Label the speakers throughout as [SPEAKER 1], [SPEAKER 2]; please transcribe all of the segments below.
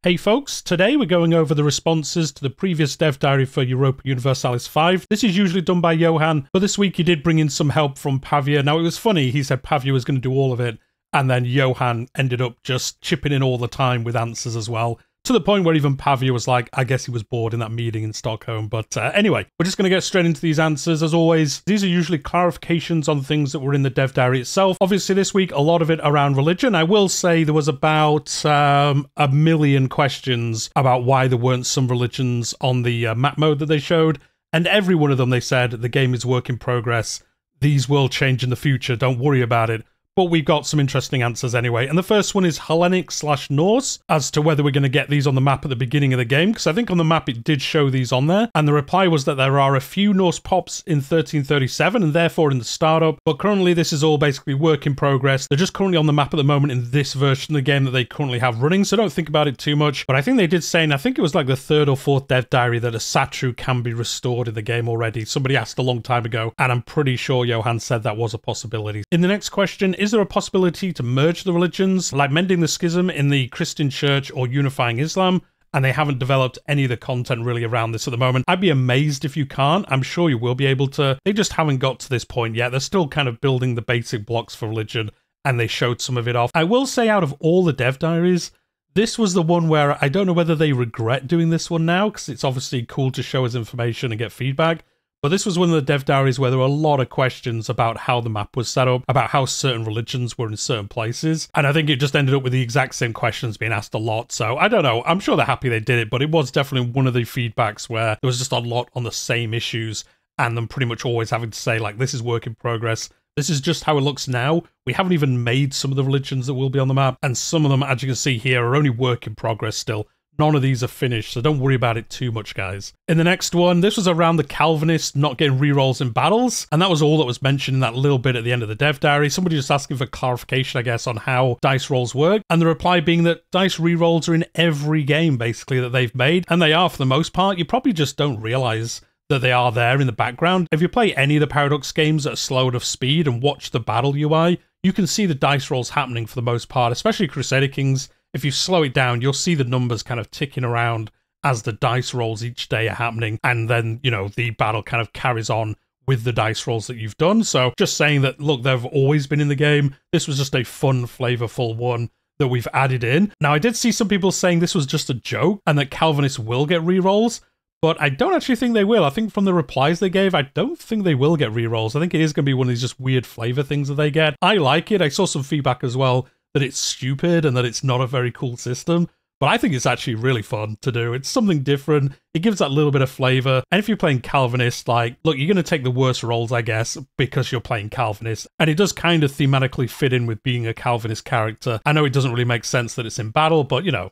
[SPEAKER 1] Hey folks, today we're going over the responses to the previous dev diary for Europa Universalis 5. This is usually done by Johan, but this week he did bring in some help from Pavia. Now it was funny, he said Pavia was going to do all of it, and then Johan ended up just chipping in all the time with answers as well. To the point where even Pavia was like, I guess he was bored in that meeting in Stockholm. But anyway, we're just going to get straight into these answers. As always, these are usually clarifications on things that were in the dev diary itself. Obviously, this week, a lot of it around religion. I will say there was about a million questions about why there weren't some religions on the map mode that they showed. And every one of them, they said, the game is work in progress. These will change in the future. Don't worry about it. But we got some interesting answers anyway. And the first one is Hellenic/Norse, as to whether we're going to get these on the map at the beginning of the game, because I think on the map it did show these on there. And the reply was that there are a few Norse pops in 1337 and therefore in the startup. But currently this is all basically work in progress. They're just currently on the map at the moment in this version of the game that they currently have running, so don't think about it too much. But I think they did say, and I think it was like the third or fourth dev diary, that a Satru can be restored in the game already. Somebody asked a long time ago, and I'm pretty sure Johan said that was a possibility. In the next question, is there a possibility to merge the religions, like mending the schism in the Christian church or unifying Islam? And they haven't developed any of the content really around this at the moment. I'd be amazed if you can't. I'm sure you will be able to. They just haven't got to this point yet. They're still kind of building the basic blocks for religion, and they showed some of it off. I will say, out of all the dev diaries, this was the one where I don't know whether they regret doing this one now, because it's obviously cool to show us information and get feedback. But this was one of the dev diaries where there were a lot of questions about how the map was set up, about how certain religions were in certain places. And I think it just ended up with the exact same questions being asked a lot. So I don't know. I'm sure they're happy they did it, but it was definitely one of the feedbacks where there was just a lot on the same issues and them pretty much always having to say, like, this is work in progress. This is just how it looks now. We haven't even made some of the religions that will be on the map. And some of them, as you can see here, are only work in progress still. None of these are finished, so don't worry about it too much, guys. In the next one, this was around the Calvinists not getting rerolls in battles, and that was all that was mentioned in that little bit at the end of the dev diary. Somebody just asking for clarification, I guess, on how dice rolls work, and the reply being that dice rerolls are in every game, basically, that they've made, and they are for the most part. You probably just don't realize that they are there in the background. If you play any of the Paradox games at a slow enough speed and watch the battle UI, you can see the dice rolls happening for the most part, especially Crusader Kings. If you slow it down, you'll see the numbers kind of ticking around as the dice rolls each day are happening. And then, you know, the battle kind of carries on with the dice rolls that you've done. So just saying that, look, they've always been in the game. This was just a fun, flavorful one that we've added in. Now, I did see some people saying this was just a joke and that Calvinists will get rerolls, but I don't actually think they will. I think from the replies they gave, I don't think they will get rerolls. I think it is going to be one of these just weird flavor things that they get. I like it. I saw some feedback as well that it's stupid and that it's not a very cool system, but I think it's actually really fun to do. It's something different. It gives that little bit of flavor. And if you're playing Calvinist, like, look, you're going to take the worst rolls, I guess, because you're playing Calvinist. And it does kind of thematically fit in with being a Calvinist character. I know it doesn't really make sense that it's in battle, but, you know,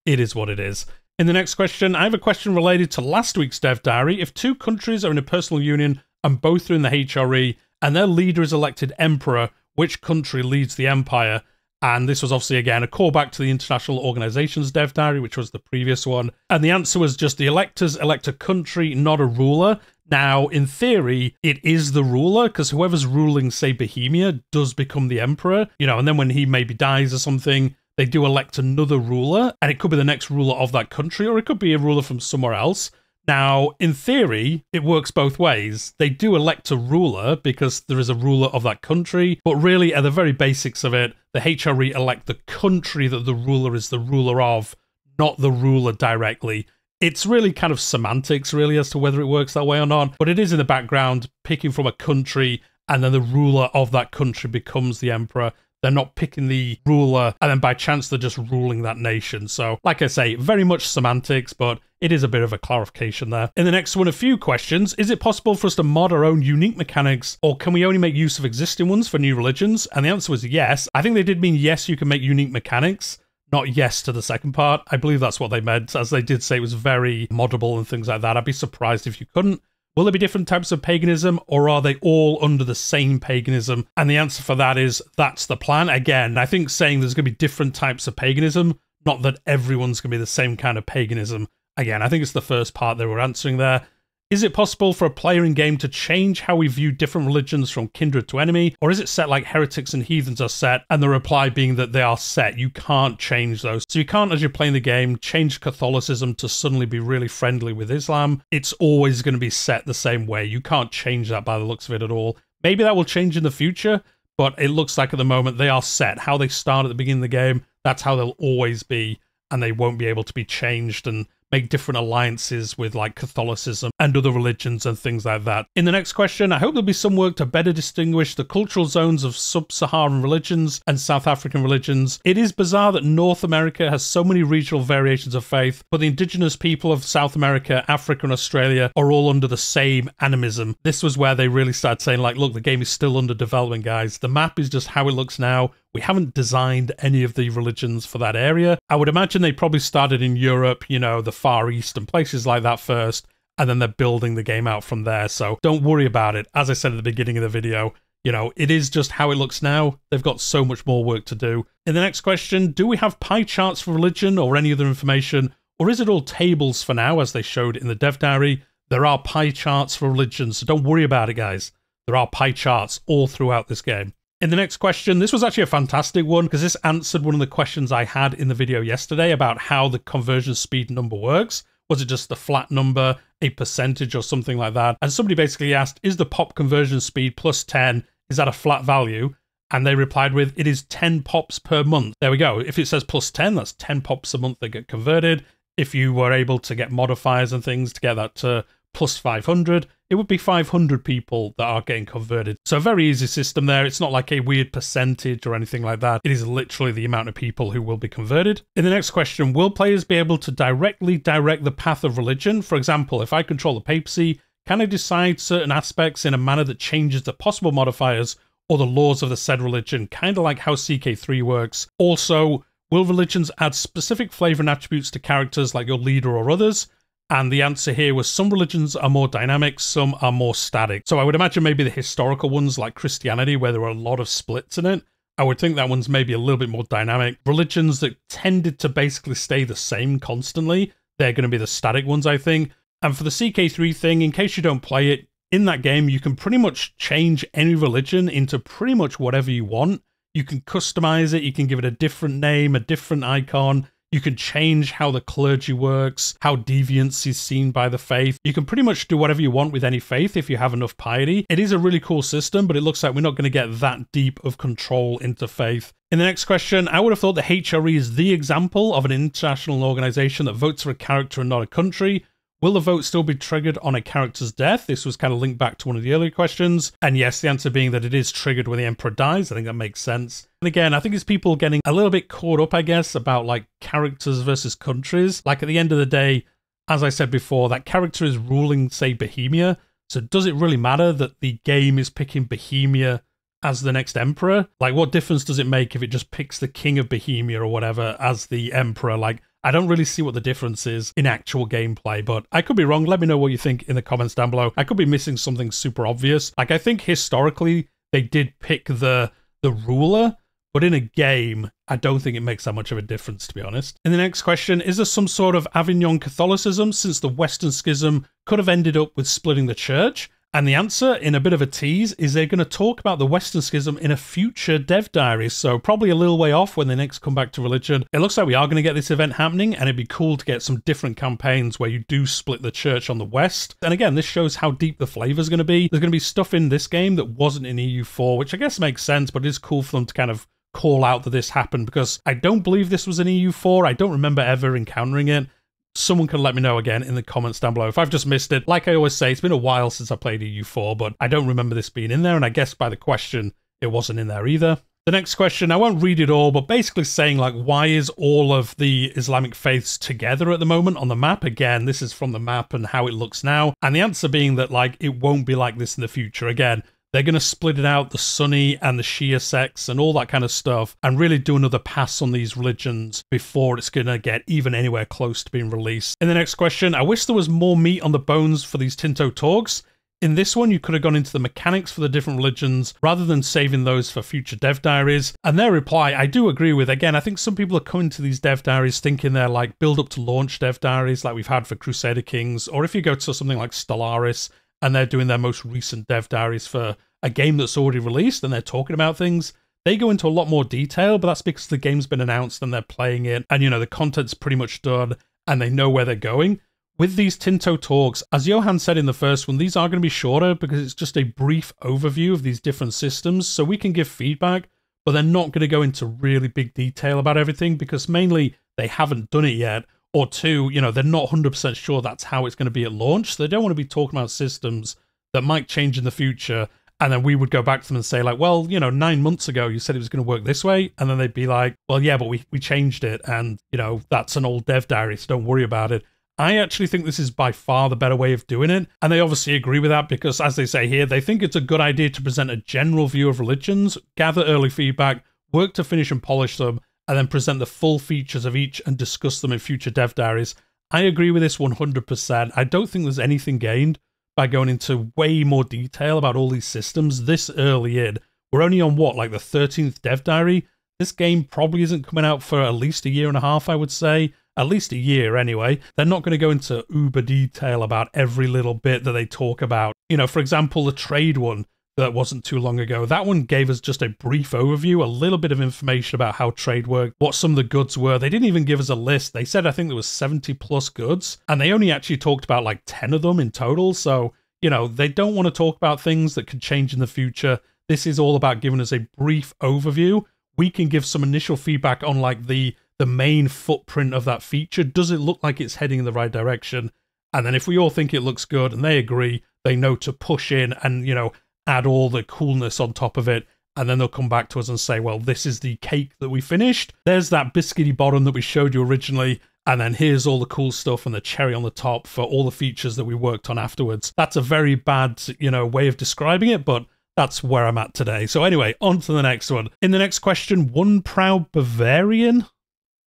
[SPEAKER 1] it is what it is. In the next question, I have a question related to last week's dev diary. If two countries are in a personal union and both are in the HRE and their leader is elected emperor, which country leads the empire? And this was obviously, again, a callback to the International Organizations dev diary, which was the previous one. And the answer was just the electors elect a country, not a ruler. Now, in theory, it is the ruler, because whoever's ruling, say, Bohemia, does become the emperor. You know, and then when he maybe dies or something, they do elect another ruler, and it could be the next ruler of that country, or it could be a ruler from somewhere else. Now, in theory, it works both ways. They do elect a ruler because there is a ruler of that country, but really, at the very basics of it, the HRE elect the country that the ruler is the ruler of, not the ruler directly. It's really kind of semantics, really, as to whether it works that way or not, but it is in the background, picking from a country, and then the ruler of that country becomes the emperor. They're not picking the ruler, and then by chance they're just ruling that nation. So, like I say, very much semantics, but it is a bit of a clarification there. In the next one, a few questions. Is it possible for us to mod our own unique mechanics, or can we only make use of existing ones for new religions? And the answer was yes. I think they did mean yes, you can make unique mechanics, not yes to the second part. I believe that's what they meant, as they did say it was very moddable and things like that. I'd be surprised if you couldn't. Will there be different types of paganism, or are they all under the same paganism? And the answer for that is, that's the plan. Again, I think saying there's going to be different types of paganism, not that everyone's going to be the same kind of paganism. Again, I think it's the first part they were answering there. Is it possible for a player in game to change how we view different religions from kindred to enemy, or is it set like heretics and heathens are set? And the reply being that they are set. You can't change those. So you can't, as you're playing the game, change Catholicism to suddenly be really friendly with Islam. It's always going to be set the same way. You can't change that by the looks of it at all. Maybe that will change in the future, but it looks like at the moment they are set. How they start at the beginning of the game, that's how they'll always be, and they won't be able to be changed and make different alliances with like Catholicism and other religions and things like that. In the next question, I hope there'll be some work to better distinguish the cultural zones of sub-Saharan religions and South African religions. It is bizarre that North America has so many regional variations of faith, but the indigenous people of South America, Africa and Australia are all under the same animism. This was where they really started saying like, look, the game is still under development, guys. The map is just how it looks now. We haven't designed any of the religions for that area. I would imagine they probably started in Europe, you know, the Far East and places like that first, and then they're building the game out from there. So don't worry about it. As I said at the beginning of the video, you know, it is just how it looks now. They've got so much more work to do. In the next question, do we have pie charts for religion or any other information, or is it all tables for now, as they showed in the dev diary? There are pie charts for religion, so don't worry about it, guys. There are pie charts all throughout this game. In the next question, this was actually a fantastic one because this answered one of the questions I had in the video yesterday about how the conversion speed number works. Was it just a flat number, a percentage or something like that? And somebody basically asked, is the pop conversion speed plus 10, is that a flat value? And they replied with, it is 10 pops per month. There we go. If it says plus 10, that's 10 pops a month that get converted. If you were able to get modifiers and things to get that to plus 500, it would be 500 people that are getting converted. So a very easy system there. It's not like a weird percentage or anything like that. It is literally the amount of people who will be converted. In the next question, will players be able to directly direct the path of religion? For example, if I control the papacy, can I decide certain aspects in a manner that changes the possible modifiers or the laws of the said religion, kind of like how CK3 works? Also, will religions add specific flavor and attributes to characters like your leader or others? And the answer here was some religions are more dynamic, some are more static. So I would imagine maybe the historical ones like Christianity, where there were a lot of splits in it, I would think that one's maybe a little bit more dynamic. Religions that tended to basically stay the same constantly, they're going to be the static ones, I think. And for the CK3 thing, in case you don't play it, in that game, you can pretty much change any religion into pretty much whatever you want. You can customize it, you can give it a different name, a different icon. You can change how the clergy works, how deviance is seen by the faith. You can pretty much do whatever you want with any faith if you have enough piety. It is a really cool system, but it looks like we're not going to get that deep of control into faith. In the next question, I would have thought the HRE is the example of an international organization that votes for a character and not a country. Will the vote still be triggered on a character's death? This was kind of linked back to one of the earlier questions. And yes, the answer being that it is triggered when the emperor dies. I think that makes sense. And again, I think it's people getting a little bit caught up, I guess, about like characters versus countries. Like at the end of the day, as I said before, that character is ruling, say, Bohemia. So does it really matter that the game is picking Bohemia as the next emperor? Like, what difference does it make if it just picks the king of Bohemia or whatever as the emperor? Like, I don't really see what the difference is in actual gameplay, but I could be wrong. Let me know what you think in the comments down below. I could be missing something super obvious. Like, I think historically they did pick the ruler, but in a game, I don't think it makes that much of a difference, to be honest. In the next question, is there some sort of Avignon Catholicism since the Western Schism could have ended up with splitting the church? And the answer, in a bit of a tease, is they're going to talk about the Western Schism in a future dev diary, so probably a little way off when they next come back to religion. It looks like we are going to get this event happening, and it'd be cool to get some different campaigns where you do split the church on the West. And again, this shows how deep the flavour is going to be. There's going to be stuff in this game that wasn't in EU4, which I guess makes sense, but it is cool for them to kind of call out that this happened, because I don't believe this was in EU4. I don't remember ever encountering it. Someone can let me know again in the comments down below if I've just missed it. Like I always say, it's been a while since I played EU4, but I don't remember this being in there, and I guess by the question, it wasn't in there either. The next question, I won't read it all, but basically saying, like, why is all of the Islamic faiths together at the moment on the map? Again, this is from the map and how it looks now. And the answer being that, like, it won't be like this in the future. Again, they're going to split it out, the Sunni and the Shia sects and all that kind of stuff, and really do another pass on these religions before it's going to get even anywhere close to being released. In the next question, I wish there was more meat on the bones for these Tinto Talks. In this one, you could have gone into the mechanics for the different religions rather than saving those for future dev diaries. And their reply, I do agree with. Again, I think some people are coming to these dev diaries thinking they're like build up to launch dev diaries like we've had for Crusader Kings, or if you go to something like Stellaris and they're doing their most recent dev diaries for a game that's already released and they're talking about things, they go into a lot more detail, but that's because the game's been announced and they're playing it and, you know, the content's pretty much done and they know where they're going. With these Tinto Talks, as Johan said in the first one, these are going to be shorter because it's just a brief overview of these different systems, so we can give feedback, but they're not going to go into really big detail about everything because mainly they haven't done it yet, or two, you know, they're not 100% sure that's how it's going to be at launch, so they don't want to be talking about systems that might change in the future, and then we would go back to them and say like, well, you know, 9 months ago you said it was going to work this way, and then they'd be like, well, yeah, but we changed it, and, you know, that's an old dev diary, so don't worry about it. I actually think this is by far the better way of doing it, and they obviously agree with that because, as they say here, they think it's a good idea to present a general view of religions, gather early feedback, work to finish and polish them, and then present the full features of each and discuss them in future dev diaries. I agree with this 100%. I don't think there's anything gained by going into way more detail about all these systems this early in. We're only on, what, like the 13th dev diary? This game probably isn't coming out for at least a year and a half, I would say. At least a year anyway. They're not going to go into uber detail about every little bit that they talk about. You know, for example, the trade one that wasn't too long ago, that one gave us just a brief overview, a little bit of information about how trade worked, what some of the goods were. They didn't even give us a list. They said I think there was 70 plus goods, and they only actually talked about like 10 of them in total. So, you know, they don't want to talk about things that could change in the future. This is all about giving us a brief overview. We can give some initial feedback on like the main footprint of that feature. Does it look like it's heading in the right direction? And then if we all think it looks good and they agree, they know to push in and, you know, add all the coolness on top of it. And then they'll come back to us and say, well, this is the cake that we finished. There's that biscuity bottom that we showed you originally. And then here's all the cool stuff and the cherry on the top for all the features that we worked on afterwards. That's a very bad, you know, way of describing it, but that's where I'm at today. So anyway, on to the next one. In the next question, one proud Bavarian?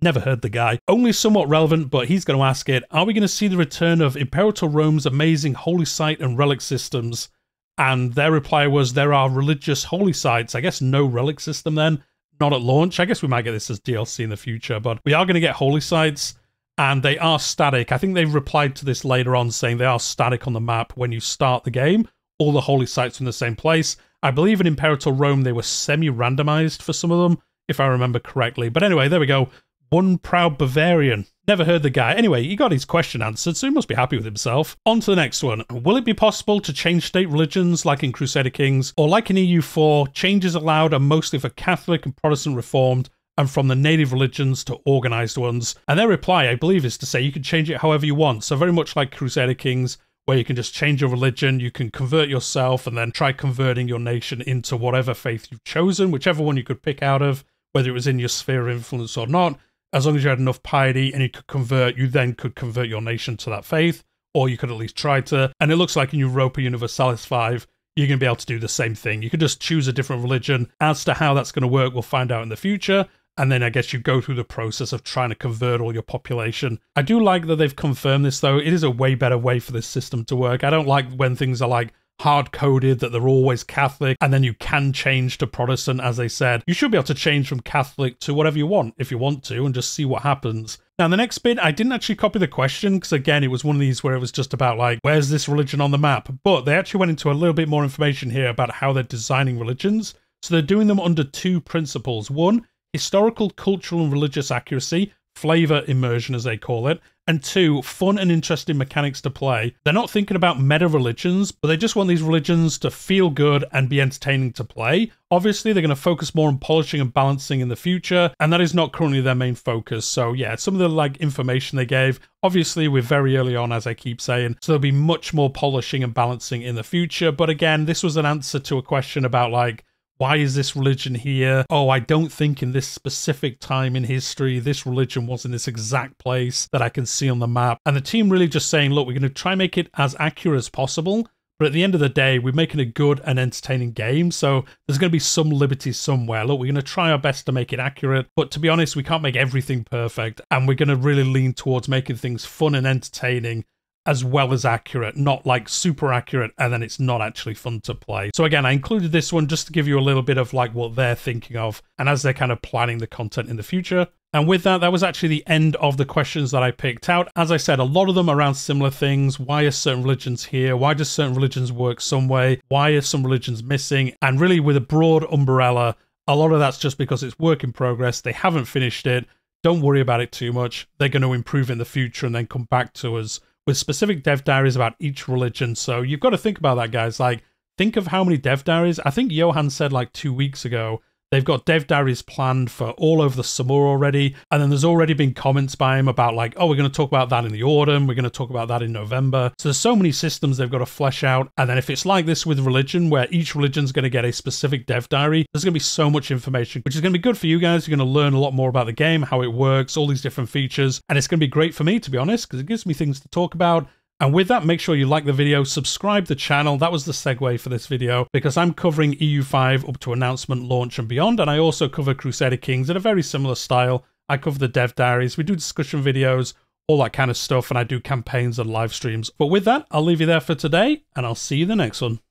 [SPEAKER 1] Never heard the guy. Only somewhat relevant, but he's going to ask it. Are we going to see the return of Imperator Rome's amazing holy site and relic systems? And their reply was, there are religious holy sites. I guess no relic system then. Not at launch. I guess we might get this as DLC in the future, but we are going to get holy sites, and they are static. I think they've replied to this later on, saying they are static on the map when you start the game. All the holy sites are in the same place. I believe in Imperator Rome, they were semi-randomized for some of them, if I remember correctly. But anyway, there we go. One proud Bavarian. Never heard the guy. Anyway, he got his question answered, so he must be happy with himself. On to the next one. Will it be possible to change state religions like in Crusader Kings, or like in EU4, changes allowed are mostly for Catholic and Protestant Reformed, and from the native religions to organised ones? And their reply, I believe, is to say you can change it however you want. So very much like Crusader Kings, where you can just change your religion, you can convert yourself, and then try converting your nation into whatever faith you've chosen, whichever one you could pick out of, whether it was in your sphere of influence or not. As long as you had enough piety and you could convert, you then could convert your nation to that faith, or you could at least try to. And it looks like in Europa Universalis 5, you're going to be able to do the same thing. You could just choose a different religion. As to how that's going to work, we'll find out in the future. And then I guess you go through the process of trying to convert all your population. I do like that they've confirmed this, though. It is a way better way for this system to work. I don't like when things are like hard-coded, that they're always Catholic, and then you can change to Protestant, as they said. You should be able to change from Catholic to whatever you want, if you want to, and just see what happens. Now, the next bit, I didn't actually copy the question, because again, it was one of these where it was just about, like, where's this religion on the map? But they actually went into a little bit more information here about how they're designing religions. So they're doing them under two principles. One, historical, cultural, and religious accuracy, flavor immersion as they call it, and two, fun and interesting mechanics to play. They're not thinking about meta religions, but they just want these religions to feel good and be entertaining to play. Obviously, they're going to focus more on polishing and balancing in the future, and that is not currently their main focus. So yeah, some of the like information they gave, obviously we're very early on, as I keep saying, so there'll be much more polishing and balancing in the future. But again, this was an answer to a question about like, why is this religion here? Oh, I don't think in this specific time in history, this religion was in this exact place that I can see on the map. And the team really just saying, look, we're going to try and make it as accurate as possible. But at the end of the day, we're making a good and entertaining game. So there's going to be some liberties somewhere. Look, we're going to try our best to make it accurate. But to be honest, we can't make everything perfect. And we're going to really lean towards making things fun and entertaining as well as accurate, not like super accurate and then it's not actually fun to play. So again, I included this one just to give you a little bit of like what they're thinking of and as they're kind of planning the content in the future. And with that, that was actually the end of the questions that I picked out. As I said, a lot of them around similar things. Why are certain religions here? Why do certain religions work some way? Why are some religions missing? And really with a broad umbrella, a lot of that's just because it's work in progress. They haven't finished it. Don't worry about it too much. They're going to improve in the future and then come back to us with specific dev diaries about each religion. So you've got to think about that, guys. Like, think of how many dev diaries. I think Johan said like 2 weeks ago, they've got dev diaries planned for all over the summer already. And then there's already been comments by him about like, oh, we're going to talk about that in the autumn. We're going to talk about that in November. So there's so many systems they've got to flesh out. And then if it's like this with religion, where each religion's going to get a specific dev diary, there's going to be so much information, which is going to be good for you guys. You're going to learn a lot more about the game, how it works, all these different features. And it's going to be great for me, to be honest, because it gives me things to talk about. And with that, make sure you like the video, subscribe the channel. That was the segue for this video because I'm covering EU5 up to announcement, launch and beyond. And I also cover Crusader Kings in a very similar style. I cover the dev diaries, we do discussion videos, all that kind of stuff. And I do campaigns and live streams. But with that, I'll leave you there for today and I'll see you in the next one.